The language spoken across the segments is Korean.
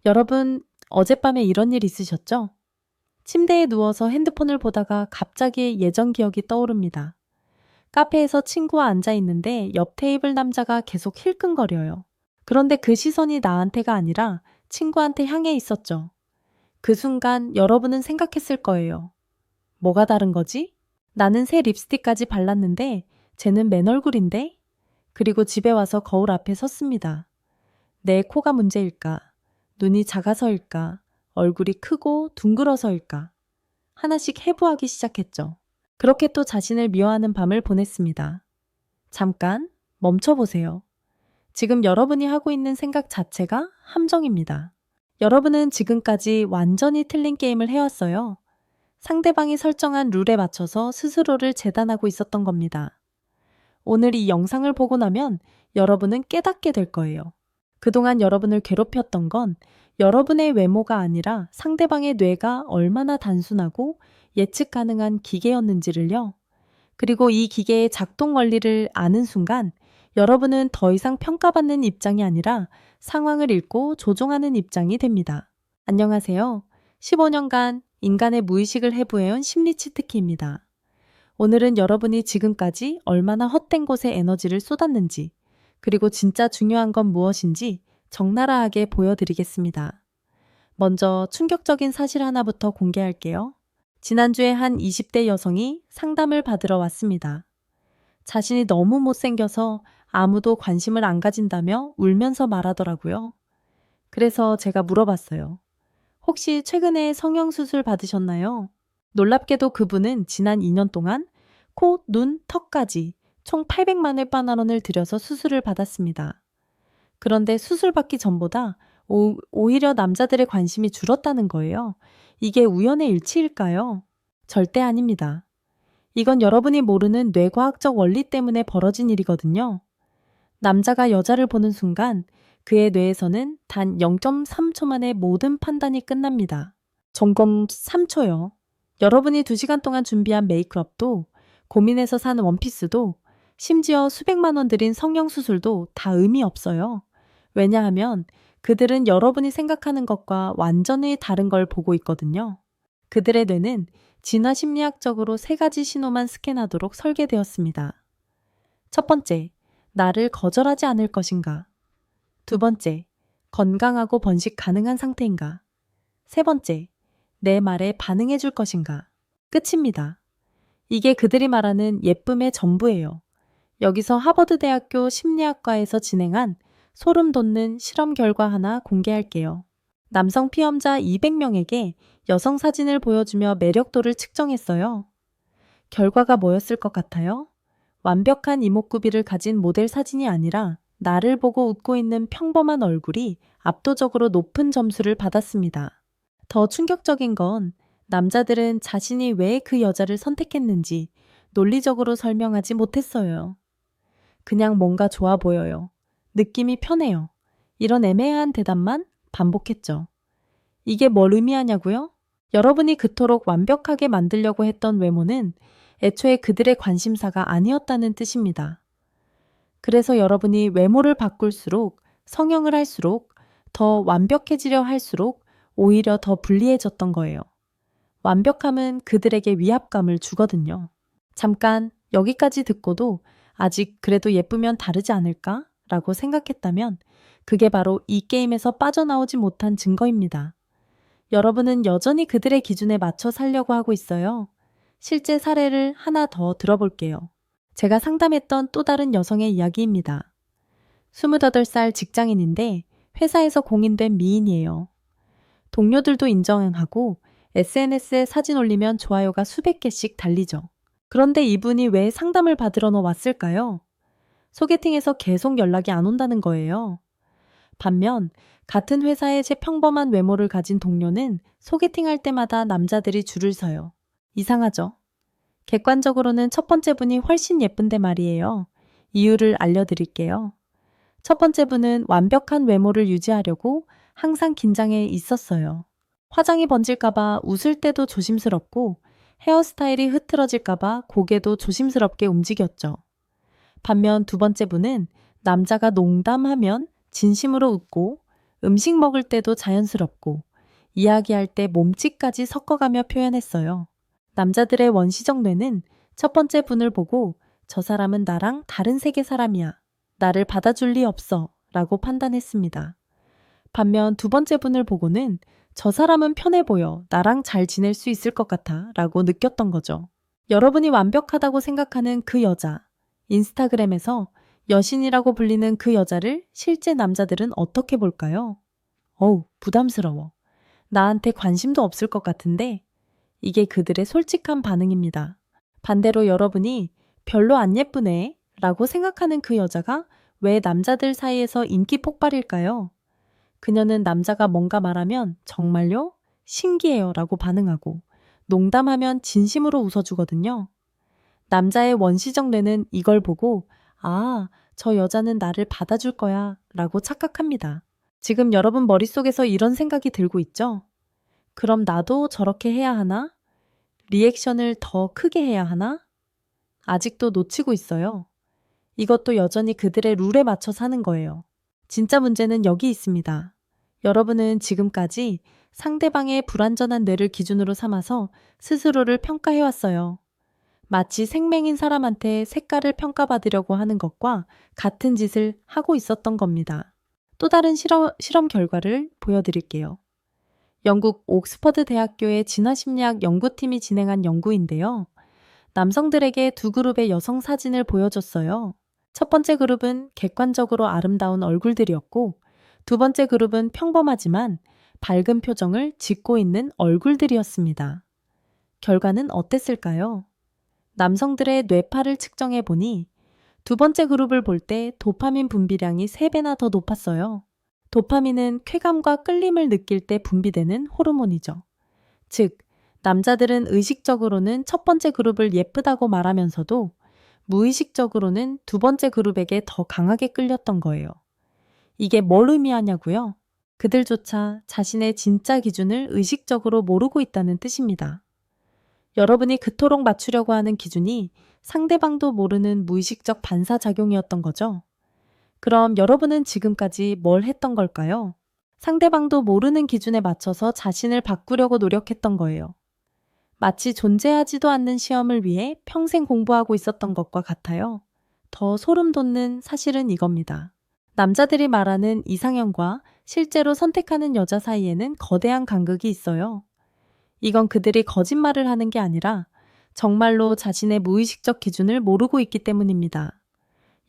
여러분, 어젯밤에 이런 일 있으셨죠? 침대에 누워서 핸드폰을 보다가 갑자기 예전 기억이 떠오릅니다. 카페에서 친구와 앉아 있는데 옆 테이블 남자가 계속 힐끔거려요. 그런데 그 시선이 나한테가 아니라 친구한테 향해 있었죠. 그 순간 여러분은 생각했을 거예요. 뭐가 다른 거지? 나는 새 립스틱까지 발랐는데 쟤는 맨 얼굴인데? 그리고 집에 와서 거울 앞에 섰습니다. 내 코가 문제일까? 눈이 작아서일까? 얼굴이 크고 둥글어서일까? 하나씩 해부하기 시작했죠. 그렇게 또 자신을 미워하는 밤을 보냈습니다. 잠깐 멈춰보세요. 지금 여러분이 하고 있는 생각 자체가 함정입니다. 여러분은 지금까지 완전히 틀린 게임을 해왔어요. 상대방이 설정한 룰에 맞춰서 스스로를 재단하고 있었던 겁니다. 오늘 이 영상을 보고 나면 여러분은 깨닫게 될 거예요. 그동안 여러분을 괴롭혔던 건 여러분의 외모가 아니라 상대방의 뇌가 얼마나 단순하고 예측 가능한 기계였는지를요. 그리고 이 기계의 작동 원리를 아는 순간 여러분은 더 이상 평가받는 입장이 아니라 상황을 읽고 조종하는 입장이 됩니다. 안녕하세요. 15년간 인간의 무의식을 해부해온 심리 치트키입니다. 오늘은 여러분이 지금까지 얼마나 헛된 곳에 에너지를 쏟았는지, 그리고 진짜 중요한 건 무엇인지 적나라하게 보여드리겠습니다. 먼저 충격적인 사실 하나부터 공개할게요. 지난주에 한 20대 여성이 상담을 받으러 왔습니다. 자신이 너무 못생겨서 아무도 관심을 안 가진다며 울면서 말하더라고요. 그래서 제가 물어봤어요. 혹시 최근에 성형수술 받으셨나요? 놀랍게도 그분은 지난 2년 동안 코, 눈, 턱까지 총 800만 원을 들여서 수술을 받았습니다. 그런데 수술 받기 전보다 오히려 남자들의 관심이 줄었다는 거예요. 이게 우연의 일치일까요? 절대 아닙니다. 이건 여러분이 모르는 뇌과학적 원리 때문에 벌어진 일이거든요. 남자가 여자를 보는 순간 그의 뇌에서는 단 0.3초 만에 모든 판단이 끝납니다. 점검 3초요. 여러분이 2시간 동안 준비한 메이크업도, 고민해서 사는 원피스도, 심지어 수백만 원 들인 성형수술도 다 의미 없어요. 왜냐하면 그들은 여러분이 생각하는 것과 완전히 다른 걸 보고 있거든요. 그들의 뇌는 진화 심리학적으로 3가지 신호만 스캔하도록 설계되었습니다. 첫 번째, 나를 거절하지 않을 것인가? 두 번째, 건강하고 번식 가능한 상태인가? 세 번째, 내 말에 반응해 줄 것인가? 끝입니다. 이게 그들이 말하는 예쁨의 전부예요. 여기서 하버드대학교 심리학과에서 진행한 소름 돋는 실험 결과 하나 공개할게요. 남성 피험자 200명에게 여성 사진을 보여주며 매력도를 측정했어요. 결과가 뭐였을 것 같아요? 완벽한 이목구비를 가진 모델 사진이 아니라 나를 보고 웃고 있는 평범한 얼굴이 압도적으로 높은 점수를 받았습니다. 더 충격적인 건 남자들은 자신이 왜 그 여자를 선택했는지 논리적으로 설명하지 못했어요. 그냥 뭔가 좋아 보여요. 느낌이 편해요. 이런 애매한 대답만 반복했죠. 이게 뭘 의미하냐고요? 여러분이 그토록 완벽하게 만들려고 했던 외모는 애초에 그들의 관심사가 아니었다는 뜻입니다. 그래서 여러분이 외모를 바꿀수록, 성형을 할수록, 더 완벽해지려 할수록 오히려 더 불리해졌던 거예요. 완벽함은 그들에게 위압감을 주거든요. 잠깐 여기까지 듣고도 아직 그래도 예쁘면 다르지 않을까? 라고 생각했다면 그게 바로 이 게임에서 빠져나오지 못한 증거입니다. 여러분은 여전히 그들의 기준에 맞춰 살려고 하고 있어요. 실제 사례를 하나 더 들어볼게요. 제가 상담했던 또 다른 여성의 이야기입니다. 28살 직장인인데 회사에서 공인된 미인이에요. 동료들도 인정하고 SNS에 사진 올리면 좋아요가 수백 개씩 달리죠. 그런데 이분이 왜 상담을 받으러 왔을까요? 소개팅에서 계속 연락이 안 온다는 거예요. 반면 같은 회사의 제 평범한 외모를 가진 동료는 소개팅할 때마다 남자들이 줄을 서요. 이상하죠? 객관적으로는 첫 번째 분이 훨씬 예쁜데 말이에요. 이유를 알려드릴게요. 첫 번째 분은 완벽한 외모를 유지하려고 항상 긴장해 있었어요. 화장이 번질까봐 웃을 때도 조심스럽고 헤어스타일이 흐트러질까봐 고개도 조심스럽게 움직였죠. 반면 두 번째 분은 남자가 농담하면 진심으로 웃고 음식 먹을 때도 자연스럽고 이야기할 때 몸짓까지 섞어가며 표현했어요. 남자들의 원시적 뇌는 첫 번째 분을 보고 저 사람은 나랑 다른 세계 사람이야. 나를 받아줄 리 없어. 라고 판단했습니다. 반면 두 번째 분을 보고는 저 사람은 편해 보여. 나랑 잘 지낼 수 있을 것 같아. 라고 느꼈던 거죠. 여러분이 완벽하다고 생각하는 그 여자, 인스타그램에서 여신이라고 불리는 그 여자를 실제 남자들은 어떻게 볼까요? 어우, 부담스러워. 나한테 관심도 없을 것 같은데 이게 그들의 솔직한 반응입니다. 반대로 여러분이 별로 안 예쁘네 라고 생각하는 그 여자가 왜 남자들 사이에서 인기 폭발일까요? 그녀는 남자가 뭔가 말하면 정말요? 신기해요 라고 반응하고 농담하면 진심으로 웃어주거든요. 남자의 원시적 뇌는 이걸 보고 아, 저 여자는 나를 받아줄 거야 라고 착각합니다. 지금 여러분 머릿속에서 이런 생각이 들고 있죠? 그럼 나도 저렇게 해야 하나? 리액션을 더 크게 해야 하나? 아직도 놓치고 있어요. 이것도 여전히 그들의 룰에 맞춰 사는 거예요. 진짜 문제는 여기 있습니다. 여러분은 지금까지 상대방의 불완전한 뇌를 기준으로 삼아서 스스로를 평가해왔어요. 마치 생맹인 사람한테 색깔을 평가받으려고 하는 것과 같은 짓을 하고 있었던 겁니다. 또 다른 실험 결과를 보여드릴게요. 영국 옥스퍼드 대학교의 진화심리학 연구팀이 진행한 연구인데요. 남성들에게 두 그룹의 여성 사진을 보여줬어요. 첫 번째 그룹은 객관적으로 아름다운 얼굴들이었고, 두 번째 그룹은 평범하지만 밝은 표정을 짓고 있는 얼굴들이었습니다. 결과는 어땠을까요? 남성들의 뇌파를 측정해 보니 두 번째 그룹을 볼 때 도파민 분비량이 3배나 더 높았어요. 도파민은 쾌감과 끌림을 느낄 때 분비되는 호르몬이죠. 즉, 남자들은 의식적으로는 첫 번째 그룹을 예쁘다고 말하면서도 무의식적으로는 두 번째 그룹에게 더 강하게 끌렸던 거예요. 이게 뭘 의미하냐고요? 그들조차 자신의 진짜 기준을 의식적으로 모르고 있다는 뜻입니다. 여러분이 그토록 맞추려고 하는 기준이 상대방도 모르는 무의식적 반사작용이었던 거죠. 그럼 여러분은 지금까지 뭘 했던 걸까요? 상대방도 모르는 기준에 맞춰서 자신을 바꾸려고 노력했던 거예요. 마치 존재하지도 않는 시험을 위해 평생 공부하고 있었던 것과 같아요. 더 소름 돋는 사실은 이겁니다. 남자들이 말하는 이상형과 실제로 선택하는 여자 사이에는 거대한 간극이 있어요. 이건 그들이 거짓말을 하는 게 아니라 정말로 자신의 무의식적 기준을 모르고 있기 때문입니다.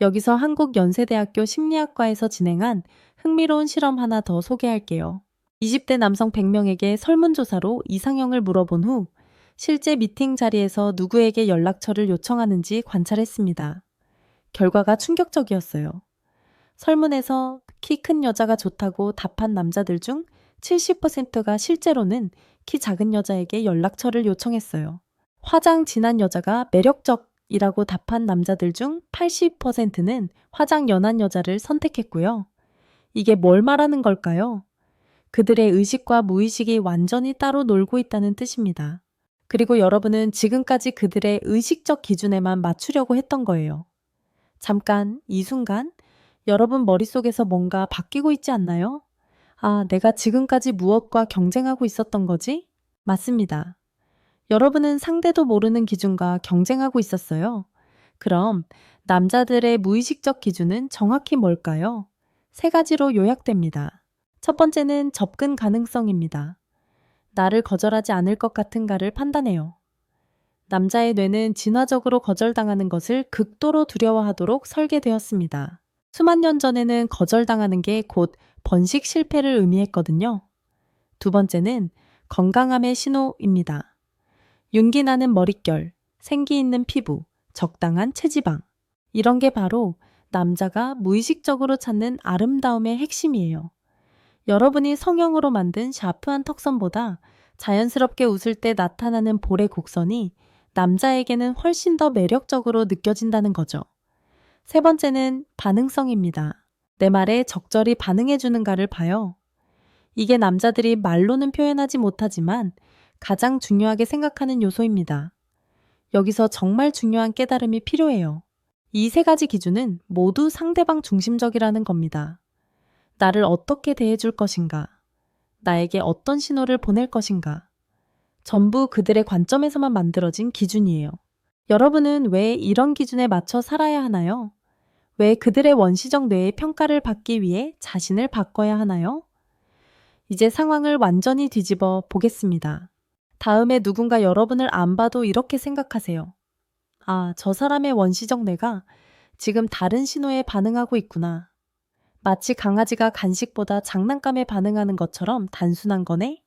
여기서 한국연세대학교 심리학과에서 진행한 흥미로운 실험 하나 더 소개할게요. 20대 남성 100명에게 설문조사로 이상형을 물어본 후 실제 미팅 자리에서 누구에게 연락처를 요청하는지 관찰했습니다. 결과가 충격적이었어요. 설문에서 키 큰 여자가 좋다고 답한 남자들 중 70%가 실제로는 키 작은 여자에게 연락처를 요청했어요. 화장 진한 여자가 매력적이라고 답한 남자들 중 80%는 화장 연한 여자를 선택했고요. 이게 뭘 말하는 걸까요? 그들의 의식과 무의식이 완전히 따로 놀고 있다는 뜻입니다. 그리고 여러분은 지금까지 그들의 의식적 기준에만 맞추려고 했던 거예요. 잠깐, 이 순간, 여러분 머릿속에서 뭔가 바뀌고 있지 않나요? 아, 내가 지금까지 무엇과 경쟁하고 있었던 거지? 맞습니다. 여러분은 상대도 모르는 기준과 경쟁하고 있었어요. 그럼 남자들의 무의식적 기준은 정확히 뭘까요? 3가지로 요약됩니다. 첫 번째는 접근 가능성입니다. 나를 거절하지 않을 것 같은가를 판단해요. 남자의 뇌는 진화적으로 거절당하는 것을 극도로 두려워하도록 설계되었습니다. 수만 년 전에는 거절당하는 게 곧 번식 실패를 의미했거든요. 두 번째는 건강함의 신호입니다. 윤기 나는 머릿결, 생기 있는 피부, 적당한 체지방. 이런 게 바로 남자가 무의식적으로 찾는 아름다움의 핵심이에요. 여러분이 성형으로 만든 샤프한 턱선보다 자연스럽게 웃을 때 나타나는 볼의 곡선이 남자에게는 훨씬 더 매력적으로 느껴진다는 거죠. 세 번째는 반응성입니다. 내 말에 적절히 반응해주는가를 봐요. 이게 남자들이 말로는 표현하지 못하지만 가장 중요하게 생각하는 요소입니다. 여기서 정말 중요한 깨달음이 필요해요. 이 3가지 기준은 모두 상대방 중심적이라는 겁니다. 나를 어떻게 대해줄 것인가? 나에게 어떤 신호를 보낼 것인가? 전부 그들의 관점에서만 만들어진 기준이에요. 여러분은 왜 이런 기준에 맞춰 살아야 하나요? 왜 그들의 원시적 뇌의 평가를 받기 위해 자신을 바꿔야 하나요? 이제 상황을 완전히 뒤집어 보겠습니다. 다음에 누군가 여러분을 안 봐도 이렇게 생각하세요. 아, 저 사람의 원시적 뇌가 지금 다른 신호에 반응하고 있구나. 마치 강아지가 간식보다 장난감에 반응하는 것처럼 단순한 거네?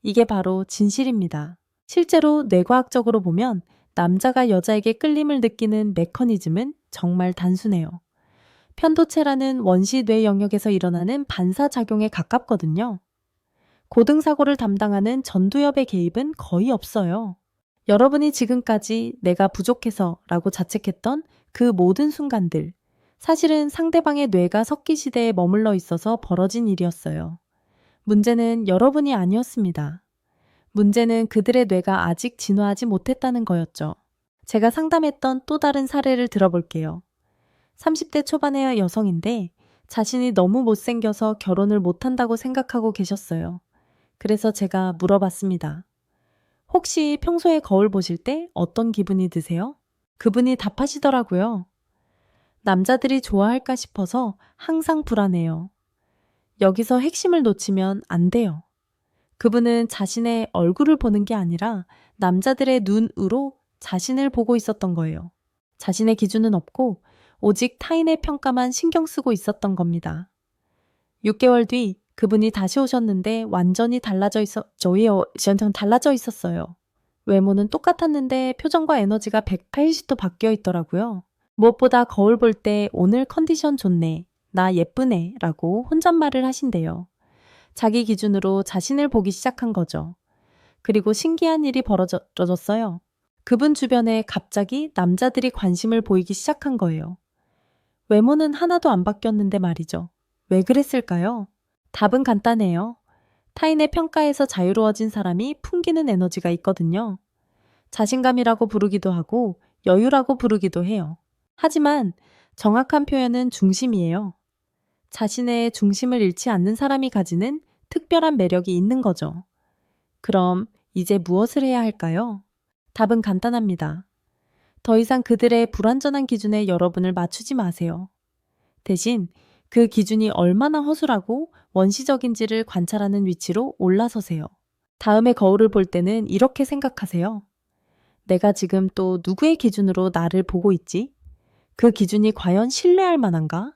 이게 바로 진실입니다. 실제로 뇌과학적으로 보면 남자가 여자에게 끌림을 느끼는 메커니즘은 정말 단순해요. 편도체라는 원시 뇌 영역에서 일어나는 반사작용에 가깝거든요. 고등사고를 담당하는 전두엽의 개입은 거의 없어요. 여러분이 지금까지 내가 부족해서 라고 자책했던 그 모든 순간들, 사실은 상대방의 뇌가 석기 시대에 머물러 있어서 벌어진 일이었어요. 문제는 여러분이 아니었습니다. 문제는 그들의 뇌가 아직 진화하지 못했다는 거였죠. 제가 상담했던 또 다른 사례를 들어볼게요. 30대 초반의 여성인데 자신이 너무 못생겨서 결혼을 못한다고 생각하고 계셨어요. 그래서 제가 물어봤습니다. 혹시 평소에 거울 보실 때 어떤 기분이 드세요? 그분이 답하시더라고요. 남자들이 좋아할까 싶어서 항상 불안해요. 여기서 핵심을 놓치면 안 돼요. 그분은 자신의 얼굴을 보는 게 아니라 남자들의 눈으로 자신을 보고 있었던 거예요. 자신의 기준은 없고 오직 타인의 평가만 신경 쓰고 있었던 겁니다. 6개월 뒤 그분이 다시 오셨는데 완전히 달라져 있었어요. 외모는 똑같았는데 표정과 에너지가 180도 바뀌어 있더라고요. 무엇보다 거울 볼 때 오늘 컨디션 좋네, 나 예쁘네 라고 혼잣말을 하신대요. 자기 기준으로 자신을 보기 시작한 거죠. 그리고 신기한 일이 벌어졌어요. 그분 주변에 갑자기 남자들이 관심을 보이기 시작한 거예요. 외모는 하나도 안 바뀌었는데 말이죠. 왜 그랬을까요? 답은 간단해요. 타인의 평가에서 자유로워진 사람이 풍기는 에너지가 있거든요. 자신감이라고 부르기도 하고 여유라고 부르기도 해요. 하지만 정확한 표현은 중심이에요. 자신의 중심을 잃지 않는 사람이 가지는 특별한 매력이 있는 거죠. 그럼 이제 무엇을 해야 할까요? 답은 간단합니다. 더 이상 그들의 불완전한 기준에 여러분을 맞추지 마세요. 대신 그 기준이 얼마나 허술하고 원시적인지를 관찰하는 위치로 올라서세요. 다음에 거울을 볼 때는 이렇게 생각하세요. 내가 지금 또 누구의 기준으로 나를 보고 있지? 그 기준이 과연 신뢰할 만한가?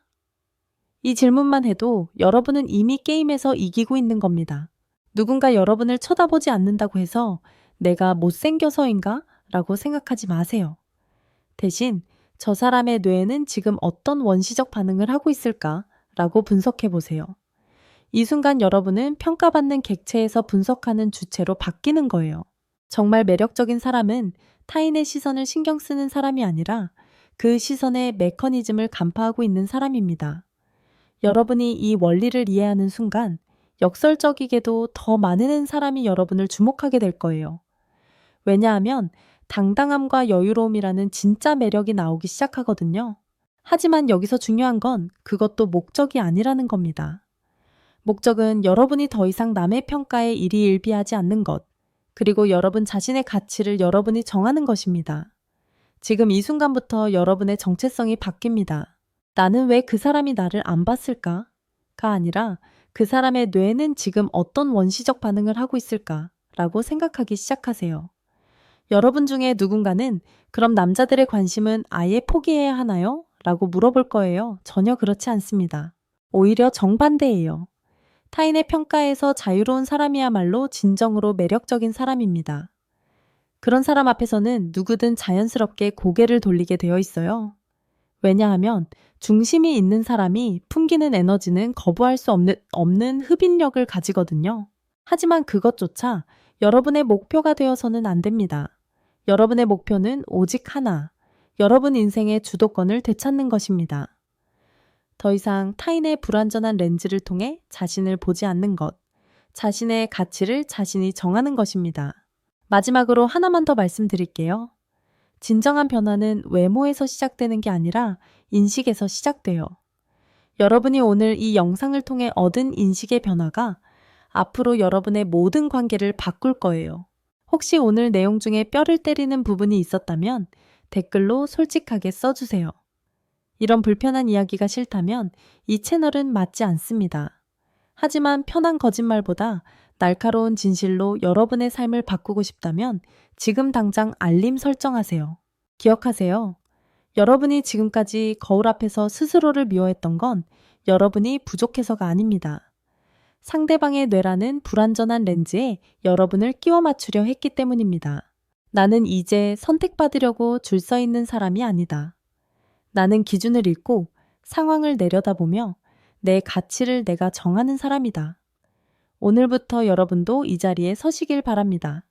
이 질문만 해도 여러분은 이미 게임에서 이기고 있는 겁니다. 누군가 여러분을 쳐다보지 않는다고 해서 내가 못생겨서인가? 라고 생각하지 마세요. 대신 저 사람의 뇌에는 지금 어떤 원시적 반응을 하고 있을까? 라고 분석해 보세요. 이 순간 여러분은 평가받는 객체에서 분석하는 주체로 바뀌는 거예요. 정말 매력적인 사람은 타인의 시선을 신경 쓰는 사람이 아니라 그 시선의 메커니즘을 간파하고 있는 사람입니다. 여러분이 이 원리를 이해하는 순간 역설적이게도 더 많은 사람이 여러분을 주목하게 될 거예요. 왜냐하면 당당함과 여유로움이라는 진짜 매력이 나오기 시작하거든요. 하지만 여기서 중요한 건 그것도 목적이 아니라는 겁니다. 목적은 여러분이 더 이상 남의 평가에 일희일비하지 않는 것, 그리고 여러분 자신의 가치를 여러분이 정하는 것입니다. 지금 이 순간부터 여러분의 정체성이 바뀝니다. 나는 왜 그 사람이 나를 안 봤을까? 가 아니라 그 사람의 뇌는 지금 어떤 원시적 반응을 하고 있을까? 라고 생각하기 시작하세요. 여러분 중에 누군가는 그럼 남자들의 관심은 아예 포기해야 하나요? 라고 물어볼 거예요. 전혀 그렇지 않습니다. 오히려 정반대예요. 타인의 평가에서 자유로운 사람이야말로 진정으로 매력적인 사람입니다. 그런 사람 앞에서는 누구든 자연스럽게 고개를 돌리게 되어 있어요. 왜냐하면 중심이 있는 사람이 풍기는 에너지는 거부할 수 없는 흡인력을 가지거든요. 하지만 그것조차 여러분의 목표가 되어서는 안 됩니다. 여러분의 목표는 오직 하나, 여러분 인생의 주도권을 되찾는 것입니다. 더 이상 타인의 불완전한 렌즈를 통해 자신을 보지 않는 것, 자신의 가치를 자신이 정하는 것입니다. 마지막으로 하나만 더 말씀드릴게요. 진정한 변화는 외모에서 시작되는 게 아니라 인식에서 시작돼요. 여러분이 오늘 이 영상을 통해 얻은 인식의 변화가 앞으로 여러분의 모든 관계를 바꿀 거예요. 혹시 오늘 내용 중에 뼈를 때리는 부분이 있었다면 댓글로 솔직하게 써주세요. 이런 불편한 이야기가 싫다면 이 채널은 맞지 않습니다. 하지만 편한 거짓말보다 날카로운 진실로 여러분의 삶을 바꾸고 싶다면 지금 당장 알림 설정하세요. 기억하세요. 여러분이 지금까지 거울 앞에서 스스로를 미워했던 건 여러분이 부족해서가 아닙니다. 상대방의 뇌라는 불완전한 렌즈에 여러분을 끼워 맞추려 했기 때문입니다. 나는 이제 선택받으려고 줄 서 있는 사람이 아니다. 나는 기준을 잃고 상황을 내려다보며 내 가치를 내가 정하는 사람이다. 오늘부터 여러분도 이 자리에 서시길 바랍니다.